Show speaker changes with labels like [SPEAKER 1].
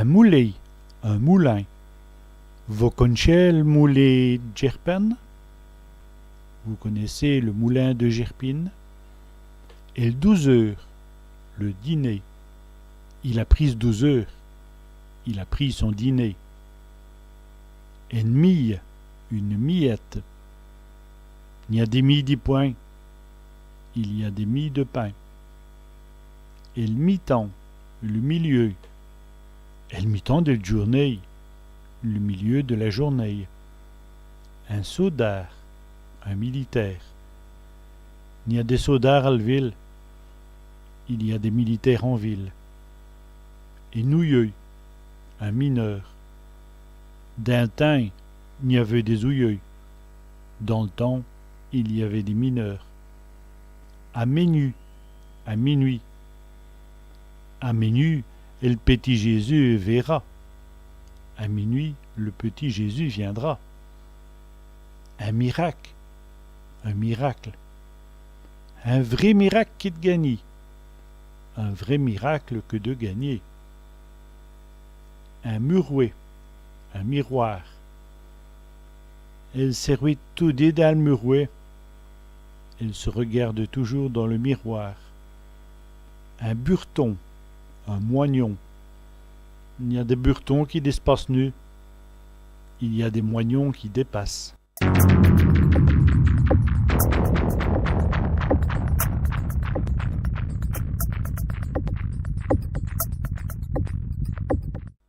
[SPEAKER 1] Un moulé, un moulin. Vous connaissez le moulin de Gerpen? Vous connaissez le moulin de Gerpine? Et le 12 heures, le dîner. Il a pris 12 heures. Il a pris son dîner. Une mille, une miette. Il y a des mille de pain. Il y a des mille de pain. Et le mi-temps, le milieu. Et le mi-temps de la journée, le milieu de la journée. Un soldat, un militaire. Il y a des soldats à la ville. Il y a des militaires en ville. Et nouilleux, un mineur. D'un temps, il y avait des ouilleux. Dans le temps, il y avait des mineurs. À minuit, à minuit. À minuit, le petit Jésus verra. À minuit, le petit Jésus viendra. Un miracle, un miracle. Un vrai miracle qui te gagne. Un vrai miracle que de gagner. Un murouet, un miroir. Elle servait tout dit dans le murouet. Elle se regarde toujours dans le miroir. Un burton, un moignon. Il y a des burtons qui dépassent nus. Il y a des moignons qui dépassent.